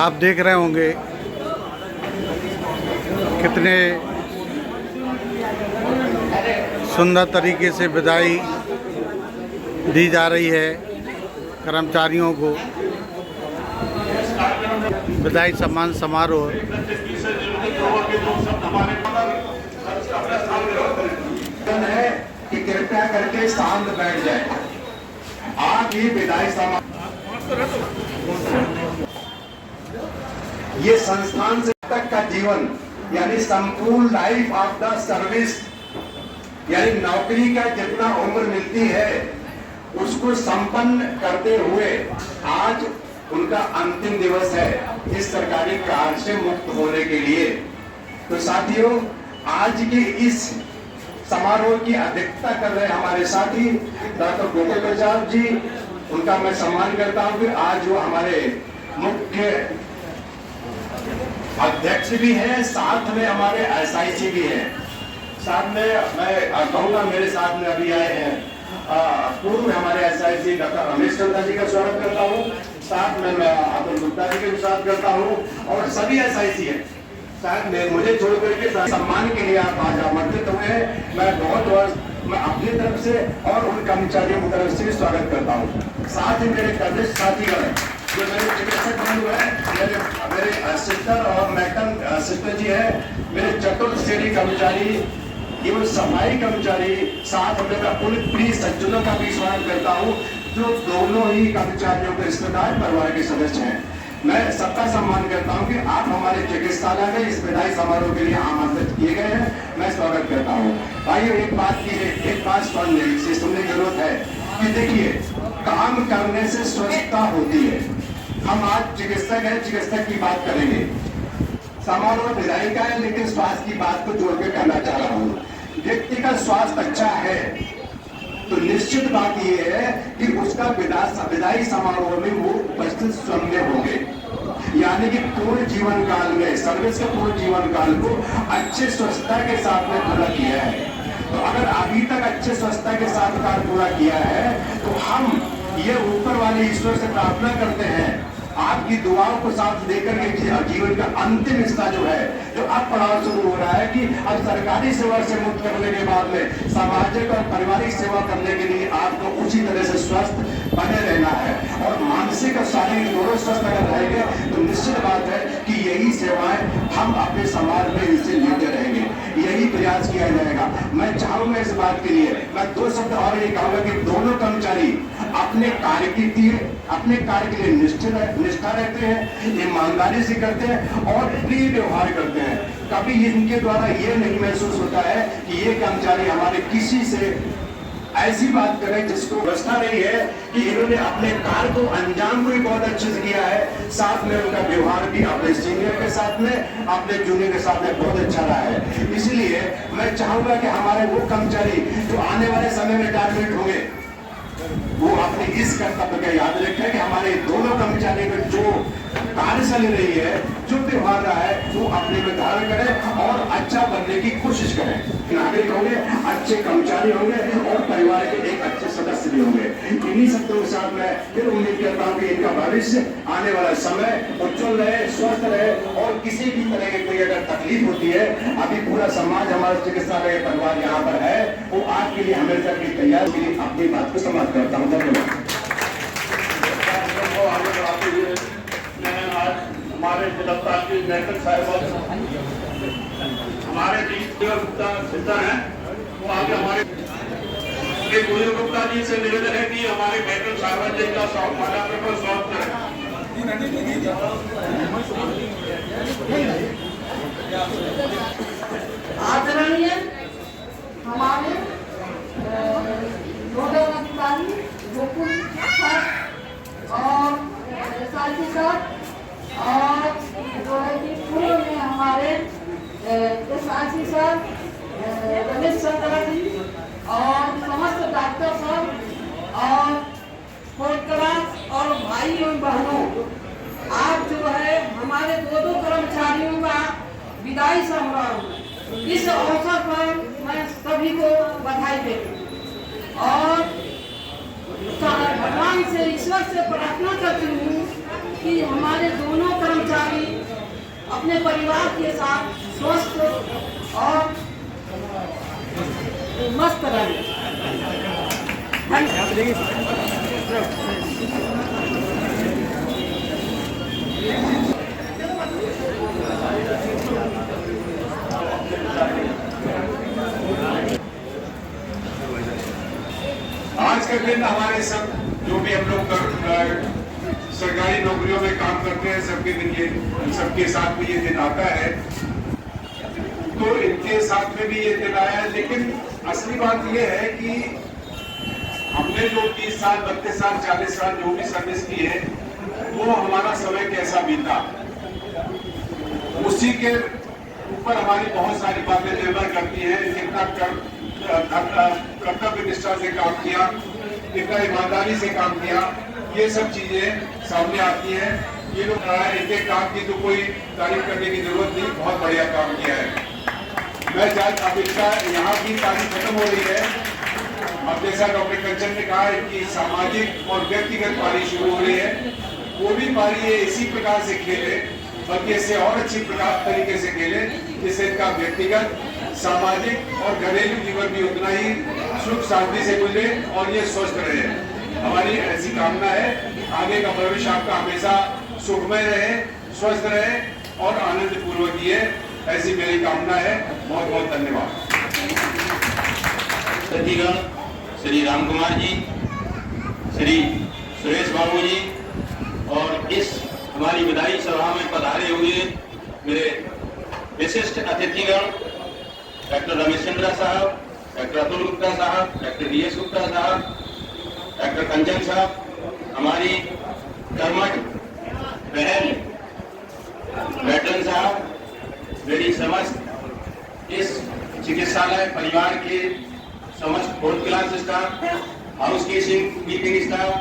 आप देख रहे होंगे कितने सुंदर तरीके से विदाई दी जा रही है कर्मचारियों को। विदाई सम्मान समारोह है कि कृपया करके शांत बैठ जाए। आप ही विदाई समारोह ये संस्थान से तक का जीवन यानी संपूर्ण लाइफ ऑफ द सर्विस यानी नौकरी का जितना उम्र मिलती है उसको संपन्न करते हुए आज उनका अंतिम दिवस है इस सरकारी कार्य से मुक्त होने के लिए। तो साथियों, आज के इस समारोह की अध्यक्षता कर रहे हमारे साथी डॉक्टर गोपाल प्रसाद जी, उनका मैं सम्मान करता हूं। फिर आज वो हमारे मुख्य अध्यक्ष भी हैं, साथ में हमारे एसआईसी भी हैं। साथ में मैं कहूँगा मेरे साथ में अभी आए हैं पूर्व हमारे एसआईसी डॉक्टर रमेश चंद्रा जी का स्वागत करता हूँ। साथ में मैं अतुल गुप्ता जी का स्वागत करता हूँ और सभी एसआईसी है साथ में मुझे छोड़ करके सम्मान के लिए आप आज आमंत्रित हुए हैं। मैं मैं अपनी तरफ से और उन कर्मचारियों की तरफ से भी स्वागत करता हूँ। साथ ही मेरे कनिष्ठ साथीगण जो मेरे चिकित्सक बंधु है, मेरे सिस्टर और मैडम सिस्टर जी है, मेरे चतुर्थ श्रेणी कर्मचारी एवं सफाई कर्मचारी, साथ में मैं उन प्रिय सज्जनों का भी स्वागत करता हूँ जो दोनों ही कर्मचारियों के रिश्तेदार परिवार के सदस्य हैं। मैं सबका सम्मान करता हूं कि आप हमारे चिकित्सालय में इस विदाई समारोह के लिए आमंत्रित किए गए हैं। मैं स्वागत करता हूं। भाइयों, एक बात सुनने की जरूरत है कि देखिए, काम करने से स्वस्थता होती है। हम आज चिकित्सक हैं, चिकित्सक की बात करेंगे। समारोह विदाई का है लेकिन स्वास्थ्य की बात को जोड़ के कहना चाह रहा हूँ। व्यक्ति का स्वास्थ्य अच्छा है तो निश्चित बात यह है कि उसका विदाई समारोह में वो उपस्थित स्वयं होंगे, यानी कि पूर्ण जीवन काल में सर्विस के पूर्ण जीवन काल को अच्छे स्वच्छता के साथ में पूरा किया है। तो अगर अभी तक अच्छे स्वच्छता के साथ कार्य पूरा किया है तो हम ये ऊपर वाले ईश्वर से प्रार्थना करते हैं आपकी दुआओं को साथ देकर के जीवन का अंतिम हिस्सा जो है, जो अब पड़ाव शुरू हो रहा है कि अब सरकारी सेवा से मुक्त करने के बाद में सामाजिक और पारिवारिक सेवा करने के लिए आपको उसी तरह से स्वस्थ बने रहना है और मानसिक और शारीरिक दोनों स्वस्थ अगर रहेंगे तो निश्चित बात है कि यही सेवाएं हम अपने समाज में इनसे लेते रहेंगे, यही प्रयास किया जाएगा। मैं चाहूंगा इस बात के लिए मैं दो शब्द और ये कहूंगा कि दोनों कर्मचारी अपने कार्य के लिए निष्ठा रहते हैं, ईमानदारी से करते हैं और प्रिय व्यवहार करते हैं। कभी इनके द्वारा ये नहीं महसूस होता है कि ये कर्मचारी हमारे किसी से ऐसी बात करें जिसको व्यवस्था रही है कि इन्होंने अपने कार्य को अंजाम को भी बहुत अच्छे से किया है, साथ में उनका व्यवहार भी अपने सीनियर के साथ में अपने जूनियर के साथ में बहुत अच्छा रहा है। इसलिए मैं चाहूंगा कि हमारे वो कर्मचारी जो आने वाले समय में रिटायरमेंट होंगे वो अपने इस कर्तव्य का याद रखें कि हमारे दोनों कर्मचारी में जो कार्य चल रही है, जो व्यवहार रहा है, वो अपने में धारण करें और अच्छा बनने की कोशिश करें। नागरिक होंगे, अच्छे कर्मचारी होंगे और परिवार के एक अच्छे सदस्य भी होंगे। इन्हीं शब्दों के साथ मैं फिर उम्मीद करता हूँ कि इनका भविष्य आने वाला समय उज्जवल रहे, स्वस्थ रहे और किसी भी तरह की कोई अगर तकलीफ होती है, अभी पूरा समाज हमारा चिकित्सालय परिवार यहाँ पर है, वो आपके लिए हमेशा की तैयार के लिए अपनी बात को समाप्त करता हूँ। धन्यवाद। हमारे जिला की नेतृत्व साहब हमारे गुप्ता है, वो आगे हमारे गुप्ता जी से निवेदन है कि हमारे मेट्रो साहब जी का स्वागत करें। आदरणीय हमारे नोडल अधिकारी गोकुल सर और साथी सर और जो है कि पूर्व में हमारे एसआईसी सर रमेश चंद्रा जी और समस्त डॉक्टर सर और फोटोग्राफ और भाई एवं बहनों, आज जो है हमारे दो कर्मचारियों का विदाई समारोह, इस अवसर पर मैं सभी को बधाई देती हूँ और भगवान से ईश्वर से प्रार्थना करती हूँ कि हमारे दोनों कर्मचारी अपने परिवार के साथ स्वस्थ और मस्त रहें। आज का दिन हमारे सब जो भी हम लोग सरकारी नौकरियों में काम करते हैं सबके दिन ये सबके साथ में ये दिन आता है, तो इनके साथ में भी ये दिन आया है। लेकिन असली बात ये है कि हमने जो 30 साल 32 साल 40 साल जो भी सर्विस की है वो हमारा समय कैसा बीता, उसी के ऊपर हमारी बहुत सारी बातें निर्भर करती हैं। कितना कर्तव्य निष्ठा से काम किया, कितना ईमानदारी से काम किया, ये सब चीजें सामने आती हैं। ये लोग इनके काम की तो कोई तारीफ करने की जरूरत नहीं, बहुत बढ़िया काम किया है। मैं अब इसका यहाँ की तारीफ खत्म हो रही है। अब जैसा डॉक्टर कंचन ने कहा है कि सामाजिक और व्यक्तिगत पारी शुरू हो रही है, वो भी पारी ये इसी प्रकार से खेले, बल्कि इससे और अच्छी तरीके से खेले जिससे इनका व्यक्तिगत सामाजिक और घरेलू जीवन भी उतना ही सुख शांति से गुजरे और ये स्वस्थ रहे। हमारी ऐसी कामना है। आगे का भविष्य आपका हमेशा सुखमय रहे, स्वस्थ रहे और आनंद पूर्वक जिए, ऐसी मेरी कामना है। बहुत बहुत धन्यवाद। अतिथिगण श्री राम कुमार जी, श्री सुरेश बाबू जी और इस हमारी विदाई सभा में पधारे हुए मेरे विशिष्ट अतिथिगण डॉक्टर रमेश चंद्रा साहब, डॉक्टर अतुल गुप्ता साहब, डॉक्टर डी एस गुप्ता साहब, डॉक्टर कंचन साहब, हमारी कर्मठ बहन वेटरन साहब, मेरी समस्त इस चिकित्सालय परिवार के समस्त 4th class staff, house keeping staff,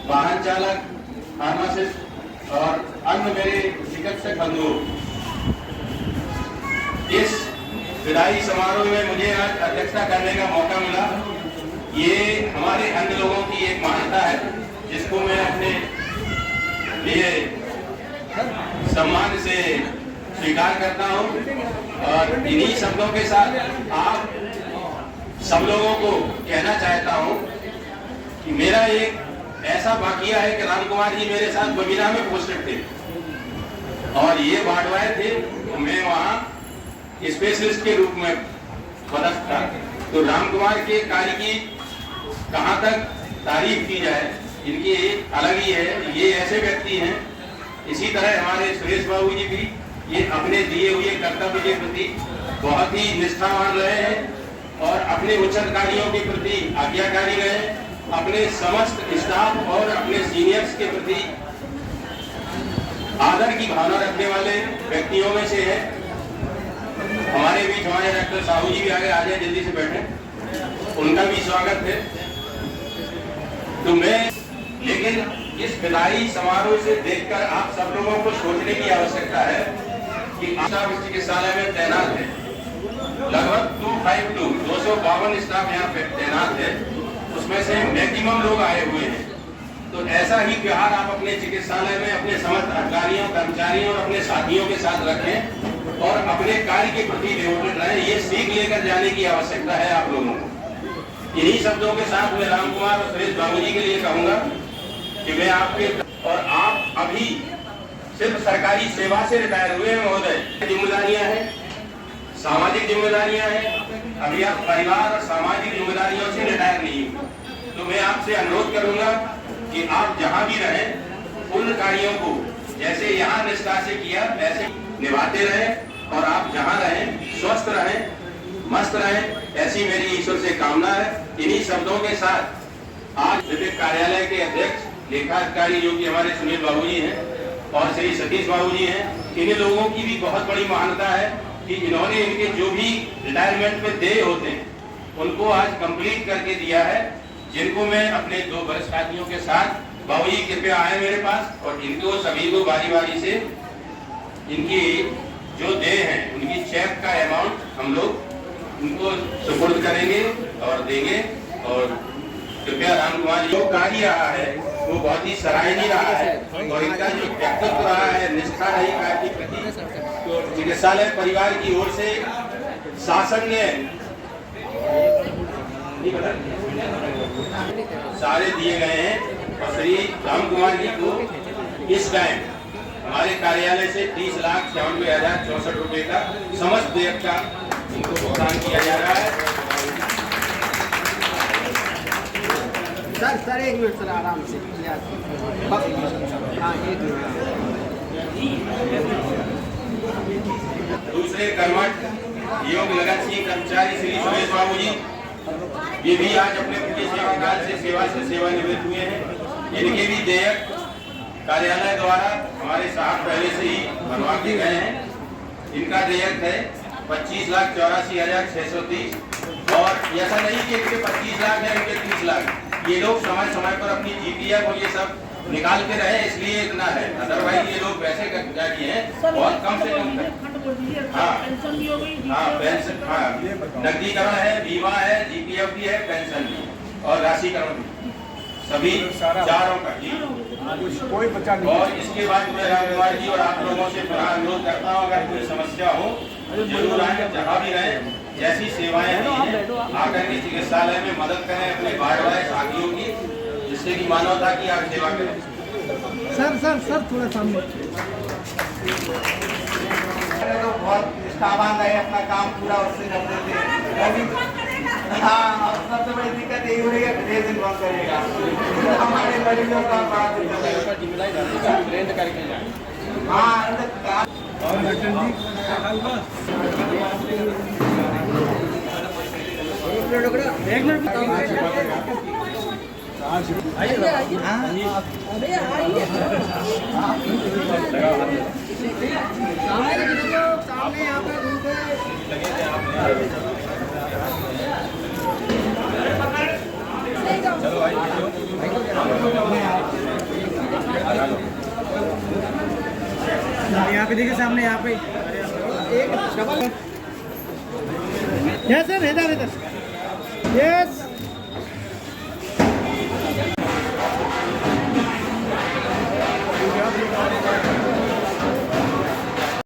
वाहन चालक, फार्मासिस्ट और अन्य मेरे चिकित्सक बंधुओं, इस विदाई समारोह में मुझे आज अध्यक्षता करने का मौका मिला। ये हमारे अन्य लोगों की एक मान्यता है जिसको मैं अपने लिए सम्मान से स्वीकार करता हूँ और इन्हीं शब्दों के साथ आप सब लोगों को कहना चाहता हूँ कि मेरा एक ऐसा वाकया है कि राम कुमार जी मेरे साथ बबीना में पोस्टेड थे और ये वार्डवायर थे, तो मैं वहाँ स्पेशलिस्ट के रूप में पदस्थ था। तो राम कुमार के कार्य की कहाँ तक तारीफ की जाए, इनकी अलग ही है। ये ऐसे व्यक्ति हैं, इसी तरह हमारे सुरेश बाबू जी भी ये अपने दिए हुए कर्तव्य के प्रति बहुत ही निष्ठावान रहे हैं और अपने उच्च अधिकारियों के प्रति आज्ञाकारी रहे, अपने समस्त स्टाफ और अपने सीनियर्स के प्रति आदर की भावना रखने वाले व्यक्तियों में से है। हमारे बीच हमारे डॉक्टर साहू जी भी आगे आ जाए, जल्दी से बैठे, उनका भी स्वागत है। तो मैं लेकिन इस विदाई समारोह से देखकर आप सब लोगों को सोचने की आवश्यकता है कि आप इस चिकित्सालय में तैनात है, लगभग 252 स्टाफ यहाँ पे तैनात है, उसमें से मैक्सिमम लोग आए हुए हैं। तो ऐसा ही व्यवहार आप अपने चिकित्सालय में अपने समस्त अधिकारियों, कर्मचारियों और अपने साथियों के साथ रखें और अपने कार्य के प्रति डिवोटेड रहें। ये सीख लेकर जाने की आवश्यकता है आप लोगों को। इन्हीं शब्दों के साथ मैं राम कुमार और सुरेश बाबू जी के लिए कहूंगा कि मैं आपके और आप अभी सिर्फ सरकारी सेवा से रिटायर हुए हैं महोदय, जिम्मेदारियां हैं, सामाजिक जिम्मेदारियां हैं, अभी आप परिवार और सामाजिक जिम्मेदारियों से रिटायर नहीं हुए। तो मैं आपसे अनुरोध करूंगा कि आप जहां भी रहें उन कार्यों को जैसे यहाँ निष्ठा से किया वैसे निभाते रहें और आप जहाँ रहें स्वस्थ रहें, मस्त रहें, ऐसी मेरी ईश्वर से कामना है। इन्हीं शब्दों के साथ आज विभिन्न कार्यालय के अध्यक्ष लेखा अधिकारी जो कि हमारे सुनील बाबू जी हैं और श्री सतीश बाबू जी हैं, इन्हीं लोगों की भी बहुत बड़ी महानता है कि इन्होंने इनके जो भी रिटायरमेंट में देय होते हैं उनको आज कंप्लीट करके दिया है, जिनको मैं अपने 2 वरिष्ठ साथियों के साथ बाबू जी कृपया आए मेरे पास और इनको सभी को बारी बारी से इनकी जो देय है उनकी चेक का अमाउंट हम लोग उनको सुपुर्द करेंगे और देंगे। और कृपया राम कुमार जी जो कार्य रहा है वो बहुत ही सराहनीय रहा है और इनका जो व्यक्तित्व रहा है, निष्ठा रही कार्य के प्रति, तो चिकित्सालय परिवार की ओर से शासन ने सारे दिए गए हैं और श्री राम कुमार जी को इस टाइम हमारे कार्यालय से 30,96,064 रुपए का समस्त देयक का इनको भुगतान किया जा रहा है। सर एक मिनट सर, आराम से। हाँ, दूसरे कर्मठ योग लगन सिंह कर्मचारी श्री सुरेश बाबू जी, ये भी आज अपने पूरे सेवाकाल से सेवानिवृत्त हुए हैं। इनके भी देयक कार्यालय द्वारा हमारे साथ पहले से ही बनवा के गए हैं। इनका देयक है 25,84,630 और ऐसा नहीं कि इनके 25 लाख है, इनके 30 लाख। ये लोग समय समय पर अपनी जीपीएफ और ये सब निकाल के रहे, इसलिए इतना है। अदरवाइज ये लोग वैसे क्या किए हैं, बहुत कम से कम। हाँ पेंशन, हाँ नकदीकरण है, बीमा है, जीपीएफ भी है, पेंशन भी और राशिकरण भी, सभी चारों का जी। कोई बच्चा नहीं। और इसके बाद मैं राम कुमार जी और आप लोगों से पुनः अनुरोध करता हूँ, अगर कोई समस्या हो जरूर आए, जहाँ भी रहे, जैसी सेवाएं आकर के चिकित्सालय में मदद करें अपने बाढ़ वाले साथियों की, जिससे कि मानवता की आप सेवा करें। सर थोड़ा सामने। तो बहुत निष्ठावान रहे, अपना काम पूरा उससे करते थे। अभी हाँ, और सबसे बड़ी दिक्कत यही हो रही है, दिन कौन करेगा। हमारे मरीजों का बड़ा दिक्कत है। हाँ, एक मिनट यहाँ पे देखिए, सामने यहाँ पे एक डबल। यस सर, इधर यस।